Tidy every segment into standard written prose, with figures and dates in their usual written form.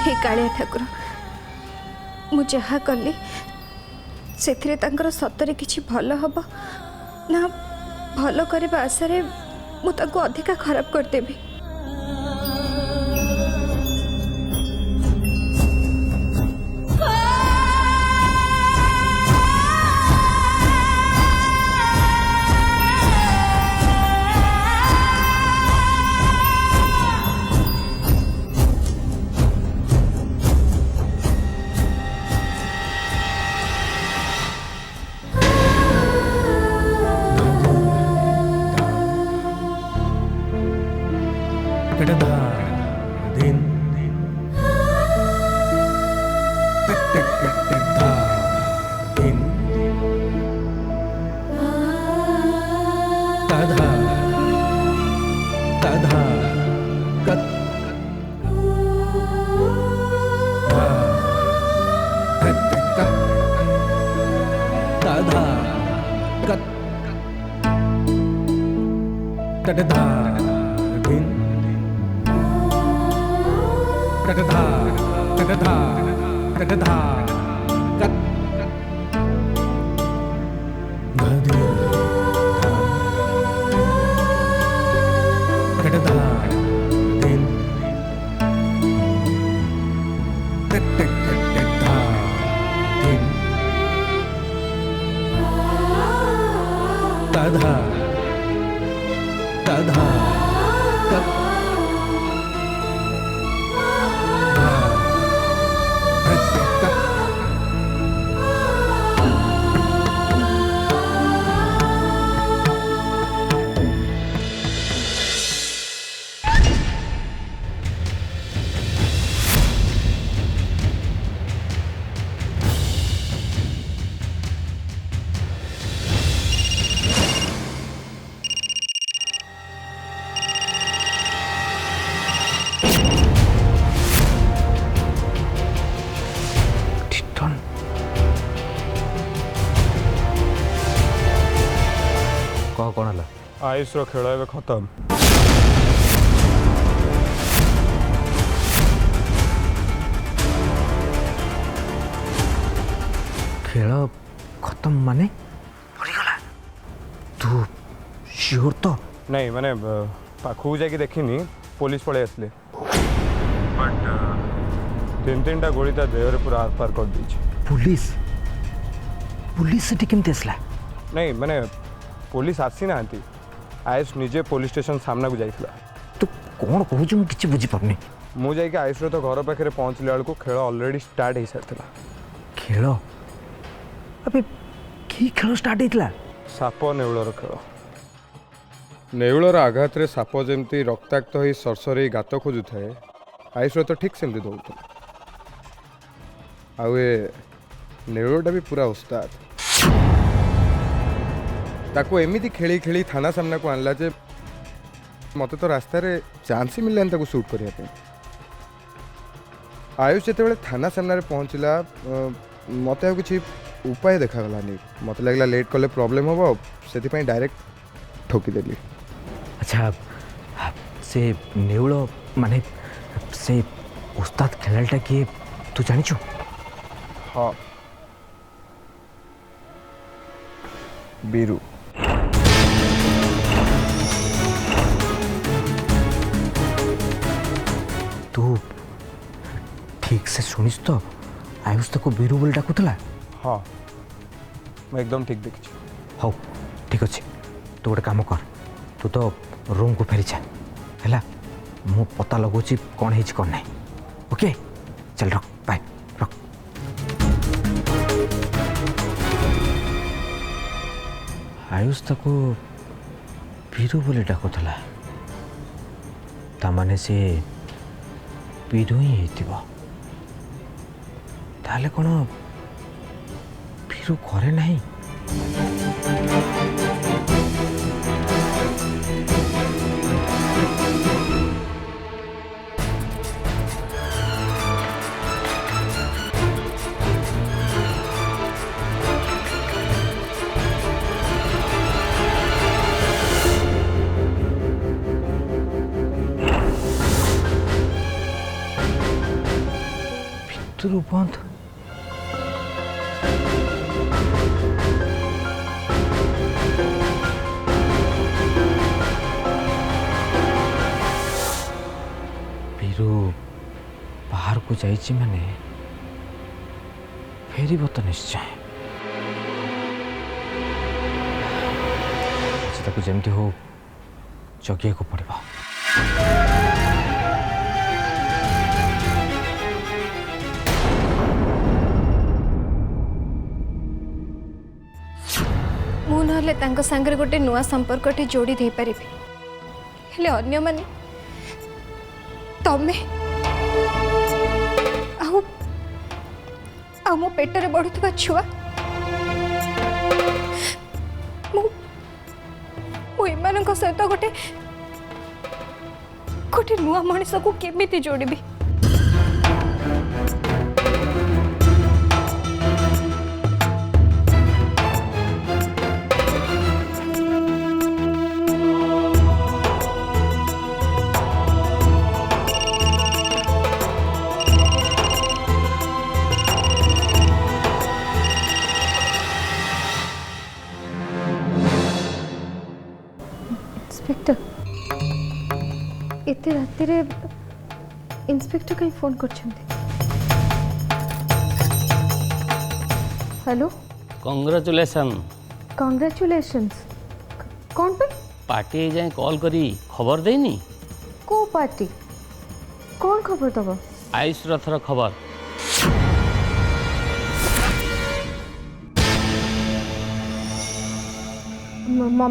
हे कालिया ठाकुर मु जहा कली से सतरे किछि भल हब ना भल करबा आशारे मु ताको अधिका खराब कर देबी। कौन है आयुष रो खेल ए खत्म। खेल खत्म माने तू श्योर तो नहीं माने पाखु जाके देखिनी पुलिस पड़े आसले बट तीन टा गोली ता देह पूरा आर पार कर दी। पुलिस पुलिस से केमती आसला? नहीं माने पुलिस आसी ना आयुष निजे पुलिस स्टेशन सामना को जाइला। तू कौन कहू मु किछि बुझी पारनी। मु जाके आयुष रो तो घर पाखे पहुँचले बेल को खेल ऑलरेडी स्टार्ट हो सारा। खेल अबे की खेल स्टार्ट होइतला? साप नेउलर खेल। नेउलर आघात रे साप जेमती रक्ताक्त हो सरसरी गात खोजु थाए आयुष तो ठीक सेमती दौड़ता। आउ नेउलटा भी पूरा उस्ताद ताको एमिति खेली खेली थाना सामना को आनला जे मते तो रास्ता रे चांस ही मिललान ताको शूट करिया पे। आयुष जेते बेले थाना सामना रे पहुंचला मते आ किछि उपाय देखा गलानी। मते लागला लेट कले प्रॉब्लम होबो सेति पई डायरेक्ट ठोकी देली। अच्छा से नेउल माने से उस्ताद खेलटा के तू जानि छु? हाँ बीरू। तू ठीक से सुनिस तो आयुष तक बीरू बोल डाकुतला? हाँ मैं एकदम ठीक देखी। हौ ठीक अच्छे तू गोटे काम कर तू तो रूम को फेरी जा है मु पता लगुची कौन है कौन नहीं। ओके चल रख बाय रख। आयुष तक बीरू बोले डाकुतला तामाने से बीरू ही हेतिबो। ताले कौन बीरू घरे नहीं? ଭିତରୁ ବନ୍ଦ। ବିରୁ ବାହାରକୁ ଯାଇଛି ମାନେ ଫେରିବ ତ ନିଶ୍ଚୟ। ଆଜି ତାକୁ ଯେମିତି ହଉ ଜଗିବାକୁ ପଡ଼ିବ। ମୁଁ ନହେଲେ ତାଙ୍କ ସାଙ୍ଗରେ ଗୋଟେ ନୂଆ ସମ୍ପର୍କଟେ ଯୋଡ଼ି ଦେଇପାରିବି, ହେଲେ ଅନ୍ୟମାନେ ତମେ ଆଉ ଆଉ ମୋ ପେଟରେ ବଢୁଥିବା ଛୁଆ, ମୁଁ ଏମାନଙ୍କ ସହିତ ଗୋଟେ ନୂଆ ମଣିଷକୁ କେମିତି ଯୋଡ଼ିବି? इंस्पेक्टर एते राति रे इंस्पेक्टर कहीं फोन कर? हेलो कांग्रेचुलेशंस कौन पे? पार्टी जाए कॉल करी खबर देनी। को पार्टी कौन खबर दब? आयुष रथर खबर।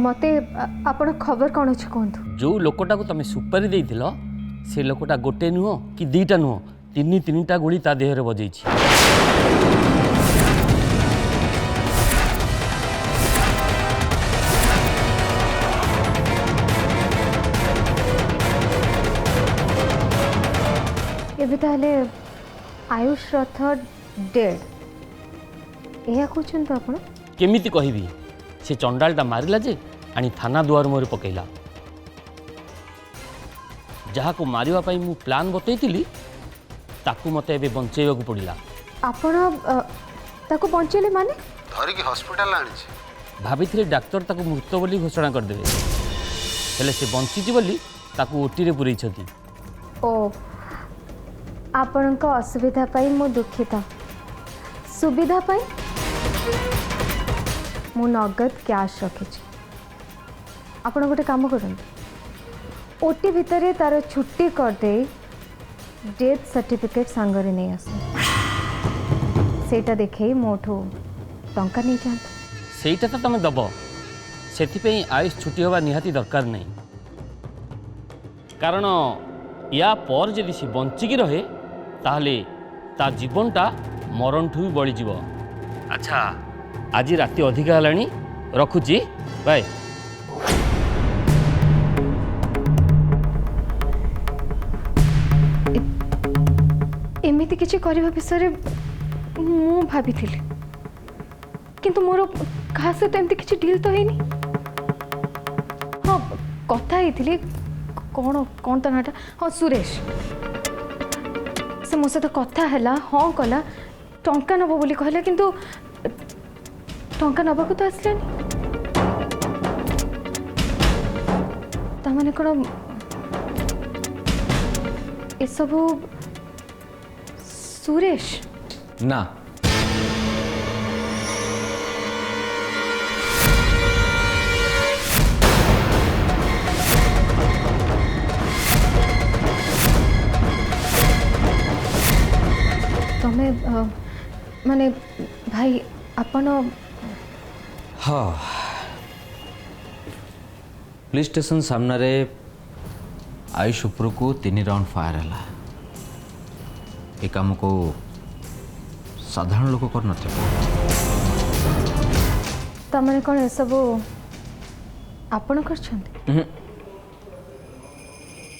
मते आपण खबर कौन अच्छे कहतु? जो लोकटा को तुम सुपारी देइथिलो से लोकटा गोटे नुह कि दीटा नुह तीनटा गुड़ी ता देहरे बजेछि। एबे ताहले आयुष रथ डेड एया कहछन तो आपण? केमिति कहबी से चंडालटा मारिला जे आनी थाना दुआर मोर पकेला। जहाँ को मारिवा पाई मु प्लान बतैतिली ताकू मते एबे बंचेयବାକୁ पड़िला। आपण ताकू बंचेले माने? धरी की हॉस्पिटल आनी छी। भाभी डाक्तर ताकू मृत बोली घोषणा कर देबे, हेले से बंचीची बोली ताकू ओटी रे पुरई छथि। ओ आपणक असुविधा पाई मु दुखित, सुविधा पाई मु नगद कैश रखी। आपण गोटे काम करते ओटी भितर तार छुट्टी करदे डेथ सर्टिफिकेट सांगरे नहीं आस सेटा देखे मोठो टंका नहीं जात। सेटा तो तुम दब से आयुष छुट्टी हवा निहाती दरकार नहीं, कारण या पर जदि सी बंचिकी रहे ताहले ता जीवनटा मरणठू भी बड़ी जीव। अच्छा आज राति अधिका हलानी रखुची बाय। एमिति किछि करबा विषय मु भाभी थिले, किंतु मोर कहा से तो एमती किछि डील तो हैनी। हाँ कथा ही कौन कौन तो नाटा हाँ सुरेश से मो सहित कथा है हाँ कला टंका नब बोली कहला, किंतु टंका नबा को तो आसलानी। तामाने कौन ए सबू सुरेश? ना तमें माने भाई आपण? हाँ पुलिस स्टेशन सामने आयुष उपर को 3 राउंड फायर है। ये काम को साधारण लोक कर न तमने कौन सब आपण कर?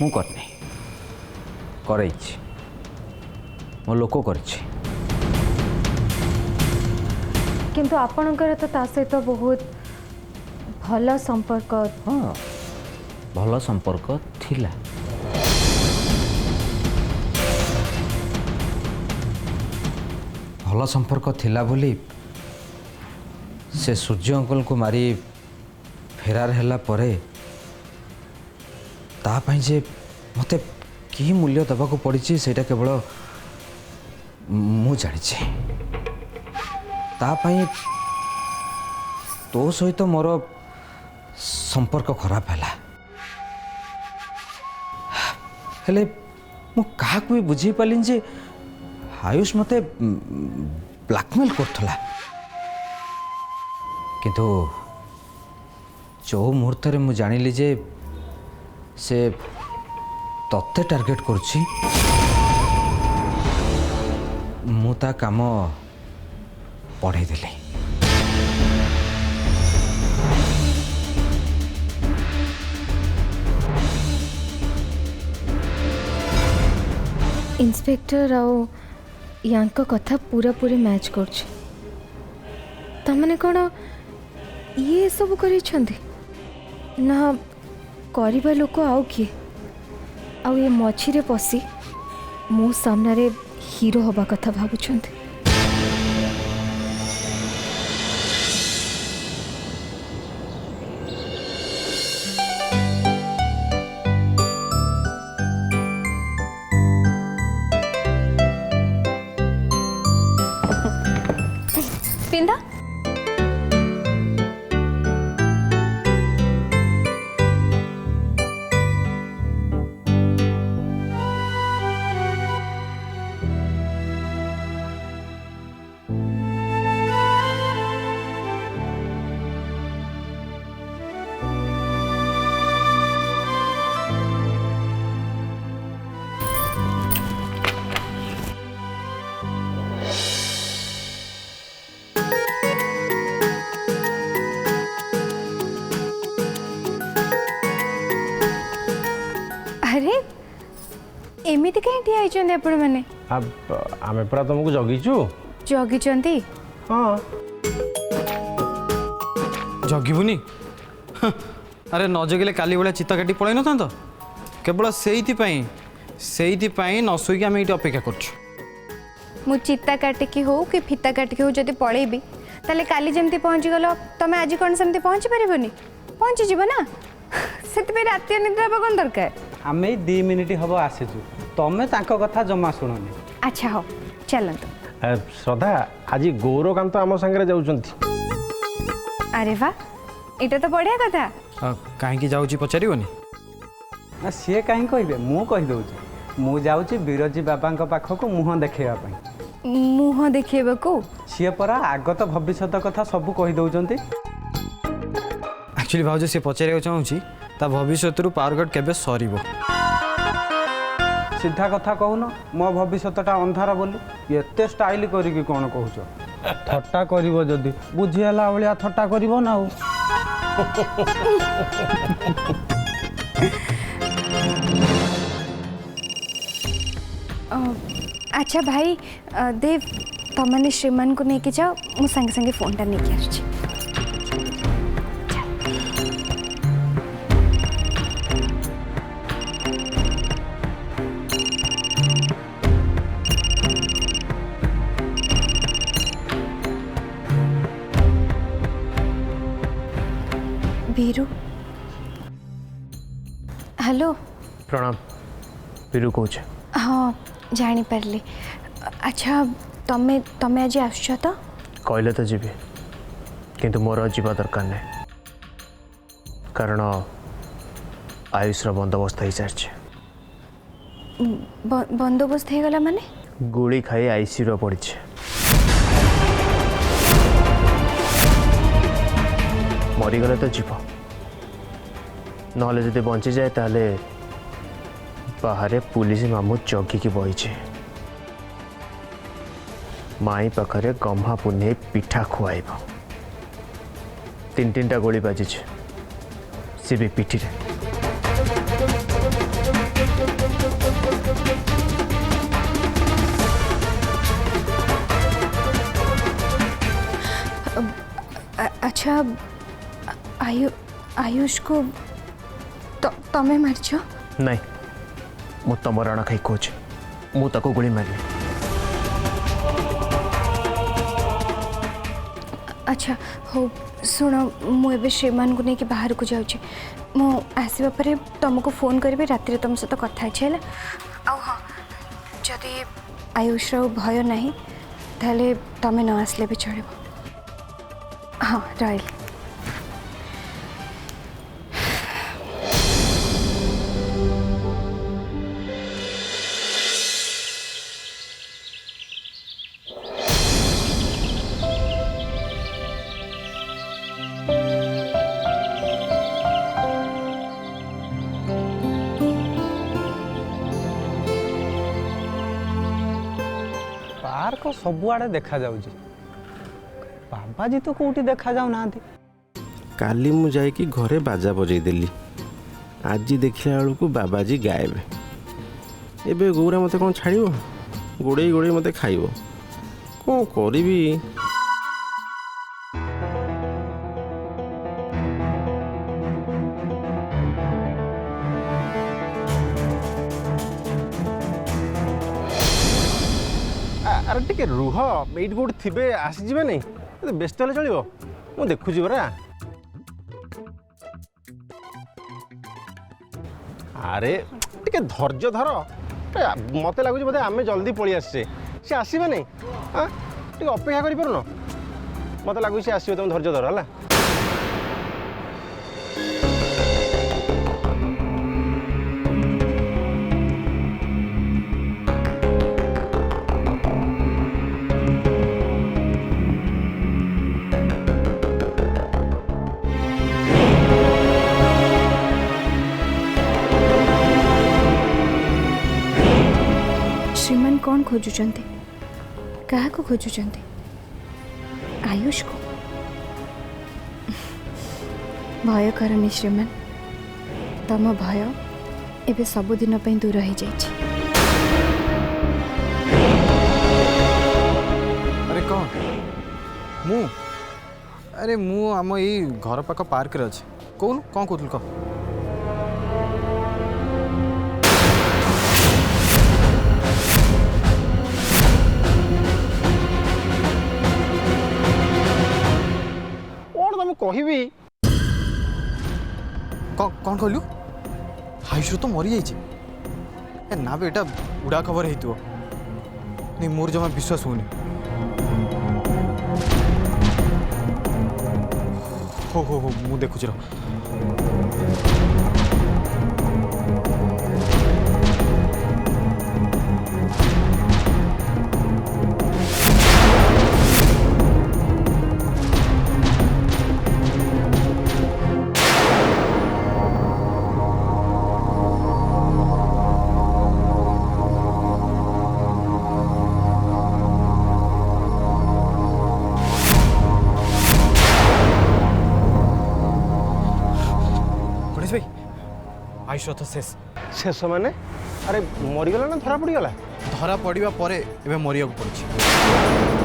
मु करनी कर मो लोक कर। किंतु आपणकर तो ता सहित बहुत भल संपर्क। हाँ भल संपर्क थिला। भल संपर्क थिला बोली से सूर्य अंकल को मारी फेरार हैला परे ता पई जे मते की मूल्य दबा को पड़ी सेटा केवल मु जानी ता पई तो सहित मोर संपर्क खराब हैला हेले मु कहा भी बुझी पाली जे आयुष मते ब्लैकमेल करथला किंतु जो मुहूर्त मु जानिली जे से तत्ते टार्गेट करुछि मु ता काम पढ़ाई देली इंस्पेक्टर आओ यांक कथा पूरा पूरी मैच करछ तमने कोन ये सब करी छंदी ना करिबा लोक आउ किए आउ ये मछी पशि मो सामने हीरो हवा कथा भावुंट पिंदा अरे एमिति कहीं ठिया होइछन्ते आपण माने अब आमे पूरा तुमको जगिचु जगिचन्ती हाँ जगिबुनी अरे न जगिले काली बेला चिता काटी पळै नथांत केवल सेइथि न सोइक आमे इटी अपेक्षा करछु मु चित्ता काटिकी हो कि फिता काटिकी हो जदि पळेबी ताले काली जेमती पहुंची गलो तमे आज कोन सेमती पहुंची परिबोनी पहुंची जीव ना सेति पे राति निद्रा बगन दरकार आमे 2 मिनिट हबो आसेछु तमे तांको कथा जमा सुनोनी अच्छा हो चलंतु श्रद्धा आज गौरकांत आम संगे जाउचंती अरे वाह एटा तो बढ़िया कथा काहे जाउची पचारिबोनी ना सी कहीं कहे मु कही दौची मु जाऊँगी बिरजी बाबा पाखक मुह देखा मुह देखा को सी परा आगत भविष्य कथा सब कही दौरान एक्चुअली भाउज से पचार चाहूँगी ता भविष्य पावर कट केबे सरीबो सीधा कथा कहून मो भविष्यटा अंधार बोली एते स्टाइल करी कौन कहूच थट्टा करिवो जदि बुझीला भाया थट्टा करिवो ना हो अच्छा भाई देव तमने श्रीमान को लेके जाओ मु संगे संगे फोन टा लेके आछी बीरू हेलो प्रणाम बीरू कौच हाँ जानी पारली अच्छा तमे तमे आज आसछ तो कहले तो जीवी किंतु मोर जीवा दरकार नहीं कारण आयुष बंदोबस्त हो सारी बंदोबस्त हो गला माने गोली खाई आईसीयू पड़ी मरीगले तो जीव ना जब बंची जाए ताले बाहर पुलिस मामू जगिकी बही माई पाखरे गम्हा पुने पिठा खुआब 3-3टा गोली बाजी सी भी पिठी रे अच्छा आयुष को तमे मारछ नहीं मु तुम रण खाई कौच मु ताको गोली मारनी अच्छा हो शुण मुझे श्रीमान को लेकिन बाहर को जाऊँगी मु आसवा पर तुमको फोन करी राति तुम सहित कथा है हाँ जदि आयुष भय ना ताले तुम न आसले भी चलो हाँ रही पार्क सबुआड़े देखा जाउची बाबाजी तो कोठी देखा जाऊ नांती काली मु जाइकी घरे बाजा बजै देली आज देखिला बेलू बाबाजी गायब एबे गौरा मते कौन छाड़िबो गोड़े गोड़े मते खाइबो कौन करिबी अरे टिके रुह एइट गोट थिबे आसी जिबे नै व्यस्त हेले चलिबो मु देखुची बरा अरे टिके धैर्य धर मते लागुची बोधे आमे जल्दी पळी आसे से आसीबे नै हां टिके अपेक्षा करि परनो मते लागुची आसीबे तुम धैर्य धर हला श्रीमान कौन खोजुचंती क्या को खोजुचंती आयुष को भय करनी श्रीमान तम भय एबे सबुदिन पई दूर हो जाइछि अरे कौन मु अरे मु आम ये घर पाख पार्क रे अच्छे कौन कौन कहूँ कह कहबी कौन कहलु आयुष तो मरी जाइए ना बे एटा उड़ा खबर हेतु नहीं मोर जमा विश्वास होनी हो मु देखुची रह आयुष तो शेष शेष माने अरे मरीगला ना धरा पड़गला धरा पड़ा पर एवं मरिया पड़ी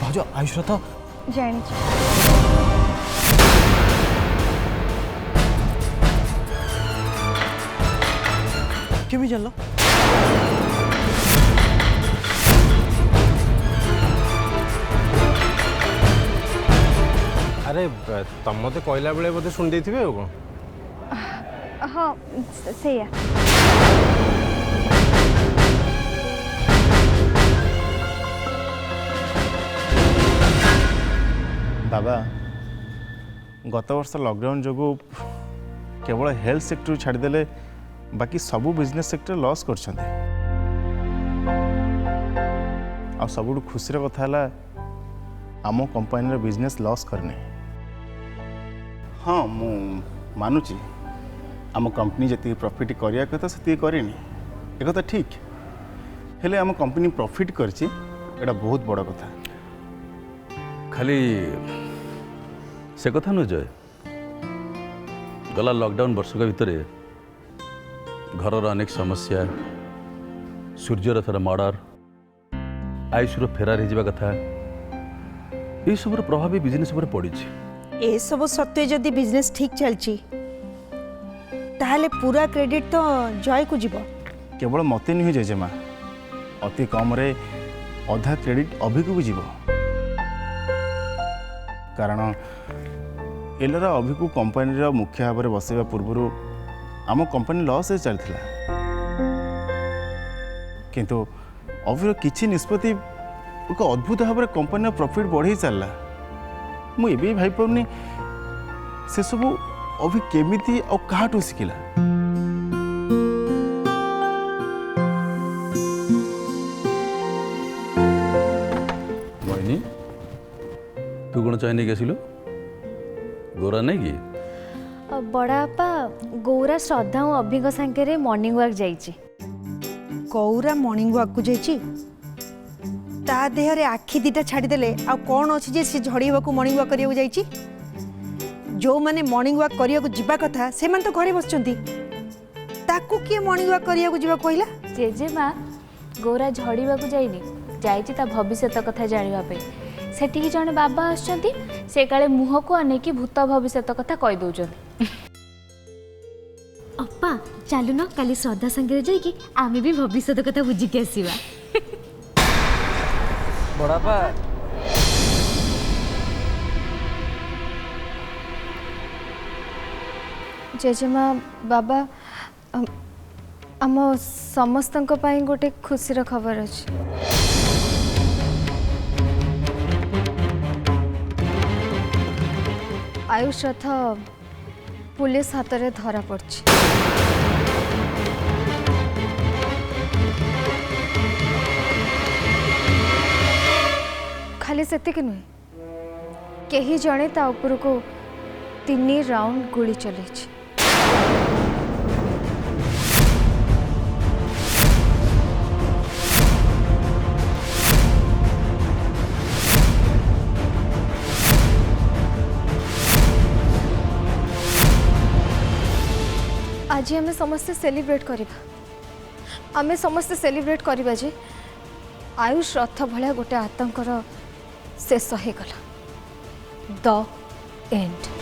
भाज आयुष तो जानी केमी जान अरे तुम मत कहला बेले बोधे शुणी देथिबे कौन हाँ सैया बाबा गत वर्ष लॉकडाउन जो केवल हेल्थ सेक्टर छाड़देले बाकी सबू बिजनेस सेक्टर लॉस कर सबुठ खुशी कथा है आम कंपनी बिजनेस लॉस करने हाँ मु मानुची आम कंपनी जी प्रॉफिट करने से करनी एक तो ठीक हेले आम कंपनी प्रॉफिट करछि एटा बहुत बड़ कथा खाली से कथा नु जय गला लॉकडाउन वर्ष भितर घर अनेक समस्या सूर्यर थर मर्डर आयुषर फेरार हो कथा ये सब प्रभाव बिजनेस पर पड़ी ए सब सत्वे जदि बिजनेस ठीक चलची ताहले पूरा क्रेडिट तो जय को जीव केवल मते नहीं जेजेमा अति कम रे अधा क्रेडिट अभी को भी जीव कारण एलरा अभी को कंपनी मुख्य भाव में बसैवा पूर्व आम कंपनी लॉस चलता किंतु अभी किसी निष्पत्ति एक अद्भुत भाव में कंपनी प्रॉफिट बढ़ी चलला मुझे भी भाई पानी से सब अभी केमिति और काटू शिखला मोहिनी तू कौन चाय नहीं आसिलु गोरा नहीं कि बड़ापा गौरा श्रद्धा और अभिग सांगे मॉर्निंग वॉक जाइए गौरा मॉर्निंग वॉक को जाइए ता देह रे आखि दीटा छाड़ीदेले आ कौन अच्छी जे सी झड़ीवा को मॉर्निंग वॉक करिया जाइए जो माने मॉर्निंग वॉक करिया जीवा कथा से माने तो घरे बसचंती ताकू किए मॉर्निंग वॉक करिया जीवा कहला जेजे माँ गौरा झड़ीवा को जाइनी जाइए ता भविष्यत कथा जानापी सेठी जड़े बाबा आसुँच से काले मुह को अनेक भूत भविष्यत कथा कही दौरान अपा चलु न काली श्रद्धा संगे जाइए आम भी भविष्यत कथा बुझिकी आसवा बड़ापा जेजेमा बाबा आम समस्त गोटे खुशी खबर अच्छी आयुष रथ पुलिस हाथ में धरा पड़ी खाली सेतिक नुहे कहीं जड़े ता उपर को 3 राउंड गुली चली आज आम समस्ते सेलिब्रेट करवा आम समस्ते सेलिब्रेट करवा जे आयुष रथ भाया गोटे आतंकर शेष हो गला द एंड।